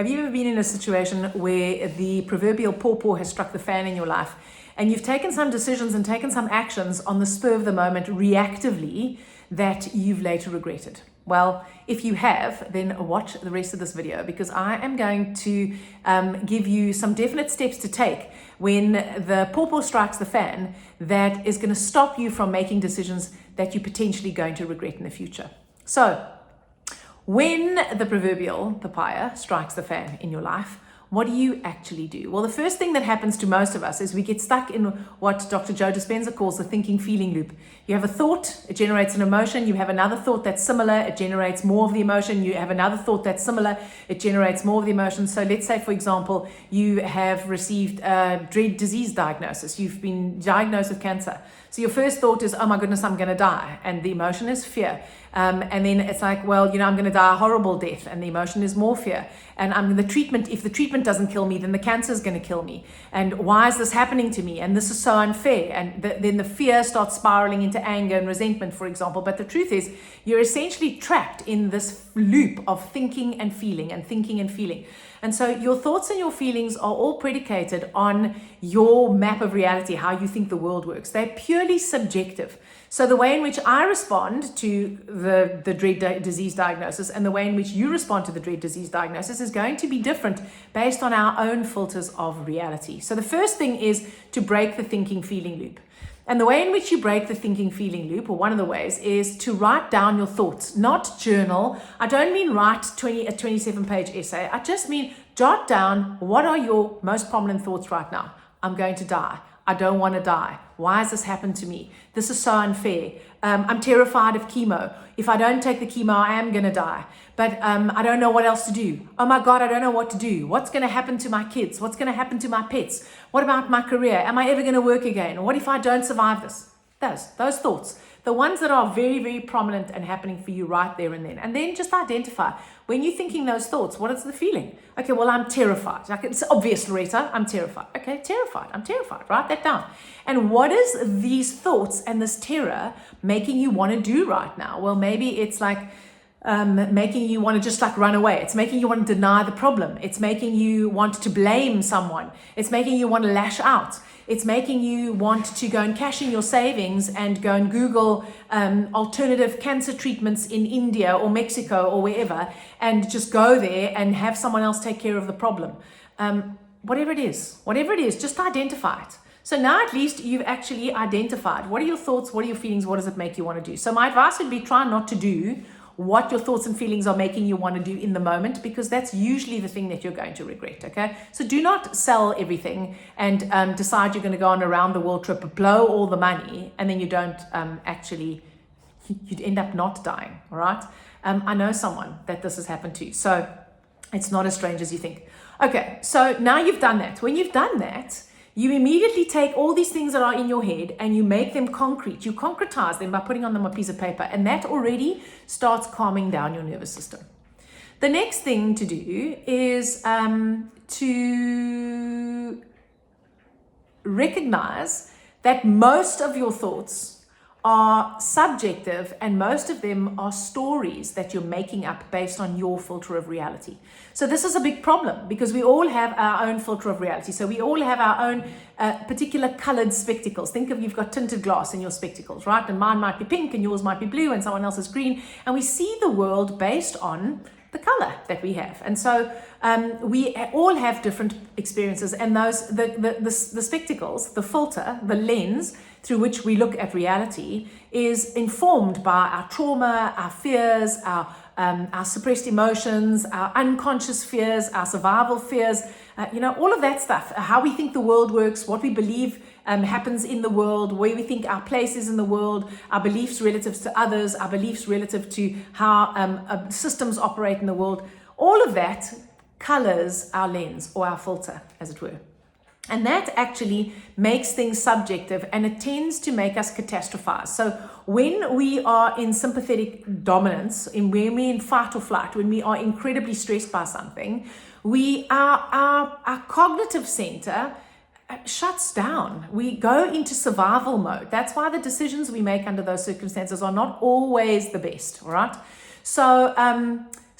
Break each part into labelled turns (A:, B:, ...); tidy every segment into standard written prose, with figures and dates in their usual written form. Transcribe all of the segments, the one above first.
A: Have you ever been in a situation where the proverbial pawpaw has struck the fan in your life and you've taken some decisions and taken some actions on the spur of the moment reactively that you've later regretted? Well, if you have, then watch the rest of this video, because I am going to give you some definite steps to take when the pawpaw strikes the fan that is going to stop you from making decisions that you're potentially going to regret in the future. So, when the proverbial papaya strikes the fan in your life, what do you actually do? Well, the first thing that happens to most of us is we get stuck in what Dr. Joe Dispenza calls the thinking-feeling loop. You have a thought, it generates an emotion. You have another thought that's similar, it generates more of the emotion. You have another thought that's similar, it generates more of the emotion. So let's say, for example, you have received a dread disease diagnosis. You've been diagnosed with cancer. So your first thought is, oh my goodness, I'm going to die. And the emotion is fear. And then it's like, well, I'm going to die a horrible death. And the emotion is more fear. And if the treatment doesn't kill me, then the cancer is going to kill me. And why is this happening to me? And this is so unfair. And then the fear starts spiraling into anger and resentment, for example. But the truth is, you're essentially trapped in this loop of thinking and feeling and thinking and feeling. And so your thoughts and your feelings are all predicated on your map of reality, how you think the world works. They're purely subjective. So the way in which I respond to the dread disease diagnosis and the way in which you respond to the dread disease diagnosis is going to be different based on our own filters of reality. So the first thing is to break the thinking-feeling loop. And the way in which you break the thinking-feeling loop, or one of the ways, is to write down your thoughts, not journal. I don't mean write a 27-page essay. I just mean jot down what are your most prominent thoughts right now. I'm going to die. I don't want to die. Why has this happened to me? This is so unfair. I'm terrified of chemo. If I don't take the chemo, I am going to die. But I don't know what else to do. Oh my God, I don't know what to do. What's going to happen to my kids? What's going to happen to my pets? What about my career? Am I ever going to work again? What if I don't survive this? Those thoughts. The ones that are very, very prominent and happening for you right there and then. And then just identify, when you're thinking those thoughts, what is the feeling? Okay, well, I'm terrified. Like, it's obvious, Loretta, I'm terrified. Okay, terrified. I'm terrified. Write that down. And what is these thoughts and this terror making you want to do right now? Well, maybe it's like making you want to just like run away. It's making you want to deny the problem. It's making you want to blame someone. It's making you want to lash out. It's making you want to go and cash in your savings and go and Google alternative cancer treatments in India or Mexico or wherever, and just go there and have someone else take care of the problem. Whatever it is, just identify it. So now at least you've actually identified what are your thoughts, what are your feelings, what does it make you want to do. So my advice would be try not to do what your thoughts and feelings are making you want to do in the moment, because that's usually the thing that you're going to regret, okay? So do not sell everything and decide you're going to go on a round the world trip, blow all the money, and then you don't you'd end up not dying, all right? I know someone that this has happened to, so it's not as strange as you think. Okay, so now you've done that. When you've done that, you immediately take all these things that are in your head and you make them concrete. You concretize them by putting on them a piece of paper, and that already starts calming down your nervous system. The next thing to do is to recognize that most of your thoughts are subjective and most of them are stories that you're making up based on your filter of reality. So this is a big problem because we all have our own filter of reality. So we all have our own particular colored spectacles. Think of, you've got tinted glass in your spectacles, right? And mine might be pink and yours might be blue and someone else's green. And we see the world based on the color that we have. And so we all have different experiences, and the spectacles, the filter, the lens through which we look at reality is informed by our trauma, our fears, our suppressed emotions, our unconscious fears, our survival fears, all of that stuff, how we think the world works, what we believe happens in the world, where we think our place is in the world, our beliefs relative to others, our beliefs relative to how systems operate in the world. All of that colors our lens, or our filter, as it were. And that actually makes things subjective, and it tends to make us catastrophize. So when we are in sympathetic dominance, when we're in fight or flight, when we are incredibly stressed by something, our cognitive center shuts down. We go into survival mode. That's why the decisions we make under those circumstances are not always the best, all right? So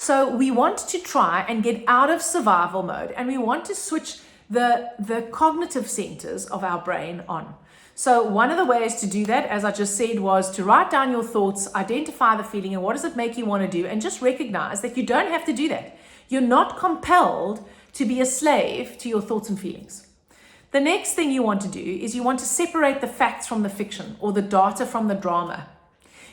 A: So we want to try and get out of survival mode, and we want to switch the cognitive centers of our brain on. So one of the ways to do that, as I just said, was to write down your thoughts, identify the feeling, and what does it make you want to do, and just recognize that you don't have to do that. You're not compelled to be a slave to your thoughts and feelings. The next thing you want to do is you want to separate the facts from the fiction, or the data from the drama.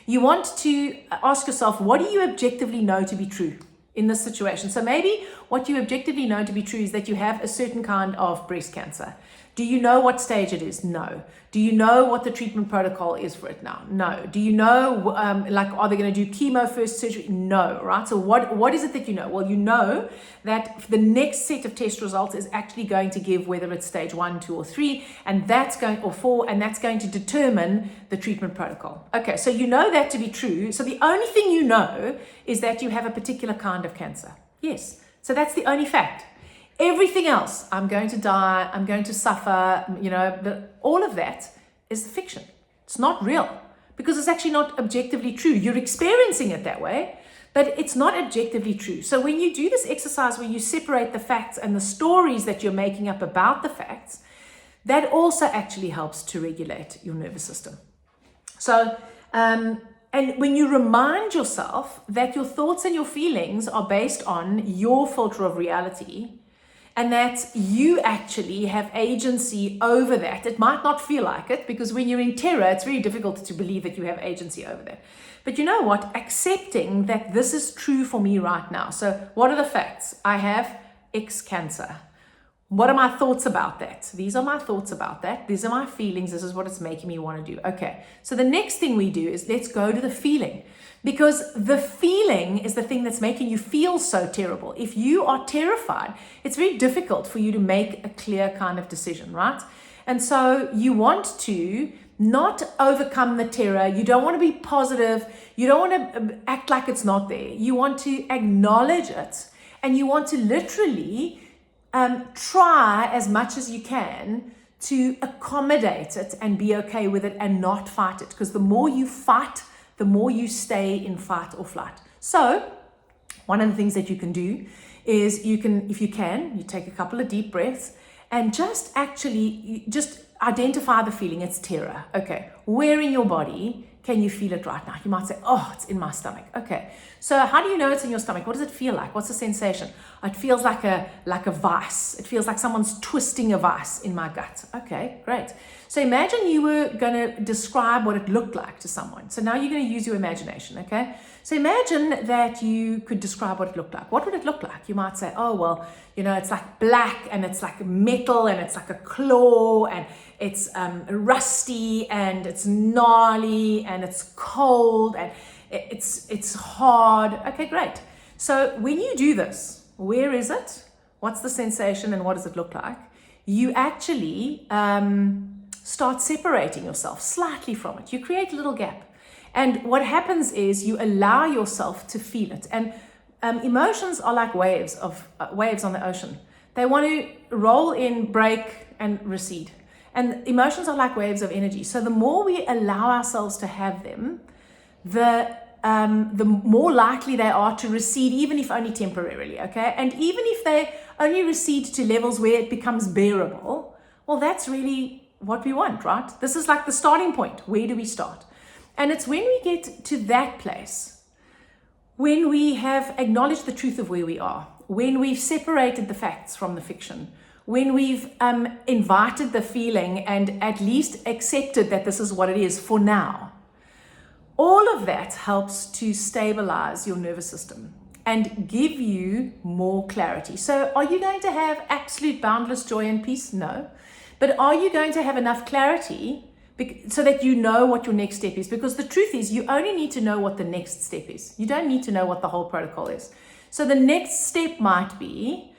A: You want to ask yourself, what do you objectively know to be true in this situation? So maybe what you objectively know to be true is that you have a certain kind of breast cancer. Do you know what stage it is? No. Do you know what the treatment protocol is for it now? No. Do you know, are they going to do chemo first, surgery? No, right? So what is it that you know? Well, you know that the next set of test results is actually going to give whether it's stage 1, 2, or 3, and that's going, or 4, and that's going to determine the treatment protocol. Okay, so you know that to be true. So the only thing you know is that you have a particular kind of cancer. Yes. So that's the only fact. Everything else, I'm going to die, I'm going to suffer, all of that is fiction. It's not real, because it's actually not objectively true. You're experiencing it that way, but it's not objectively true. So when you do this exercise where you separate the facts and the stories that you're making up about the facts, that also actually helps to regulate your nervous system. So, and when you remind yourself that your thoughts and your feelings are based on your filter of reality, and that you actually have agency over that. It might not feel like it, because when you're in terror, it's very difficult to believe that you have agency over that. But you know what? Accepting that this is true for me right now. So what are the facts? I have X cancer. What are my thoughts about that? These are my thoughts about that. These are my feelings. This is what it's making me want to do. Okay. So the next thing we do is let's go to the feeling. Because the feeling is the thing that's making you feel so terrible. If you are terrified, it's very difficult for you to make a clear kind of decision, right? And so you want to not overcome the terror. You don't want to be positive. You don't want to act like it's not there. You want to acknowledge it. And you want to literally try as much as you can to accommodate it and be okay with it and not fight it. Because the more you fight, the more you stay in fight or flight. So one of the things that you can do is you take a couple of deep breaths and just identify the feeling. It's terror. Okay. Where in your body can you feel it right now? You might say, oh, it's in my stomach. Okay. So how do you know it's in your stomach? What does it feel like? What's the sensation? It feels like a vice. It feels like someone's twisting a vice in my gut. Okay, great. So imagine you were going to describe what it looked like to someone. So now you're going to use your imagination, okay? So imagine that you could describe what it looked like. What would it look like? You might say, oh, well, it's like black and it's like metal and it's like a claw and it's rusty and it's gnarly and it's cold and it's hard. Okay, great. So when you do this, where is it? What's the sensation and what does it look like? You actually start separating yourself slightly from it. You create a little gap. And what happens is you allow yourself to feel it. And emotions are like waves on the ocean. They want to roll in, break, and recede. And emotions are like waves of energy. So the more we allow ourselves to have them, the more likely they are to recede, even if only temporarily, okay? And even if they only recede to levels where it becomes bearable, well, that's really what we want, right? This is like the starting point. Where do we start? And it's when we get to that place, when we have acknowledged the truth of where we are, when we've separated the facts from the fiction, when we've invited the feeling and at least accepted that this is what it is for now, all of that helps to stabilize your nervous system and give you more clarity. So are you going to have absolute boundless joy and peace? No. But are you going to have enough clarity so that you know what your next step is? Because the truth is, you only need to know what the next step is. You don't need to know what the whole protocol is. So the next step might be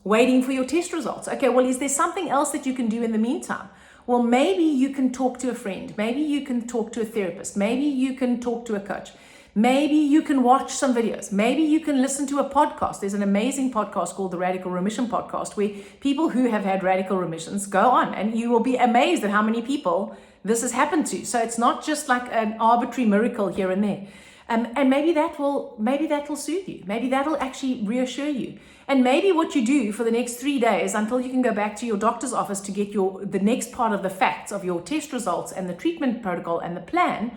A: waiting for your test results. Okay, well, is there something else that you can do in the meantime? Well, maybe you can talk to a friend. Maybe you can talk to a therapist. Maybe you can talk to a coach. Maybe you can watch some videos. Maybe you can listen to a podcast. There's an amazing podcast called the Radical Remission Podcast, where people who have had radical remissions go on, and you will be amazed at how many people this has happened to. So it's not just like an arbitrary miracle here and there. And maybe that will soothe you. Maybe that'll actually reassure you. And maybe what you do for the next 3 days until you can go back to your doctor's office to get the next part of the facts of your test results and the treatment protocol and the plan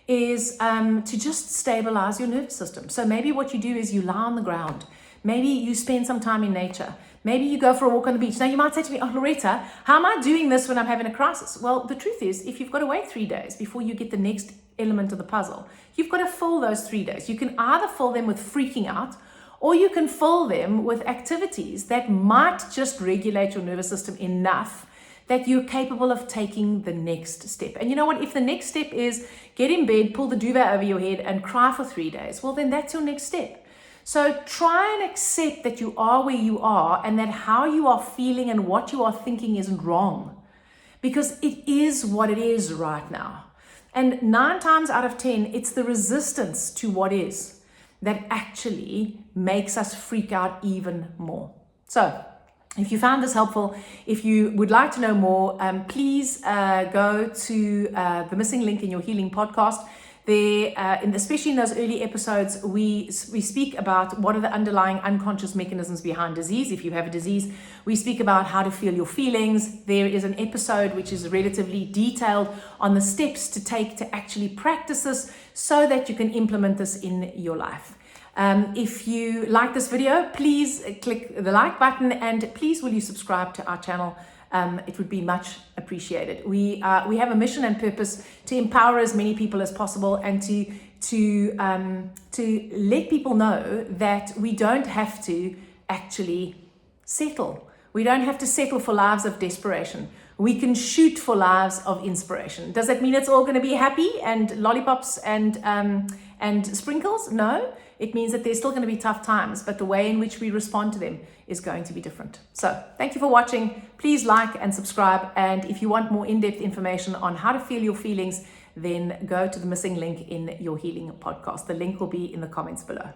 A: is to just stabilize your nervous system. So maybe what you do is you lie on the ground. Maybe you spend some time in nature. Maybe you go for a walk on the beach. Now you might say to me, oh, Loretta, how am I doing this when I'm having a crisis? Well, the truth is, if you've got to wait 3 days before you get the next element of the puzzle, you've got to fill those 3 days. You can either fill them with freaking out, or you can fill them with activities that might just regulate your nervous system enough that you're capable of taking the next step. And you know what? If the next step is get in bed, pull the duvet over your head and cry for 3 days, well, then that's your next step. So try and accept that you are where you are and that how you are feeling and what you are thinking isn't wrong, because it is what it is right now. And 9 times out of 10, it's the resistance to what is that actually makes us freak out even more. So if you found this helpful, if you would like to know more, please go to the missing link in your healing podcast. There, especially in those early episodes, we speak about what are the underlying unconscious mechanisms behind disease. If you have a disease, we speak about how to feel your feelings. There is an episode which is relatively detailed on the steps to take to actually practice this so that you can implement this in your life. If you like this video, please click the like button and please will you subscribe to our channel. It would be much appreciated. We have a mission and purpose to empower as many people as possible and to let people know that we don't have to actually settle. We don't have to settle for lives of desperation. We can shoot for lives of inspiration. Does that mean it's all going to be happy and lollipops and sprinkles? No. It means that there's still going to be tough times, but the way in which we respond to them is going to be different. So thank you for watching. Please like and subscribe. And if you want more in-depth information on how to feel your feelings, then go to the missing link in your healing podcast. The link will be in the comments below.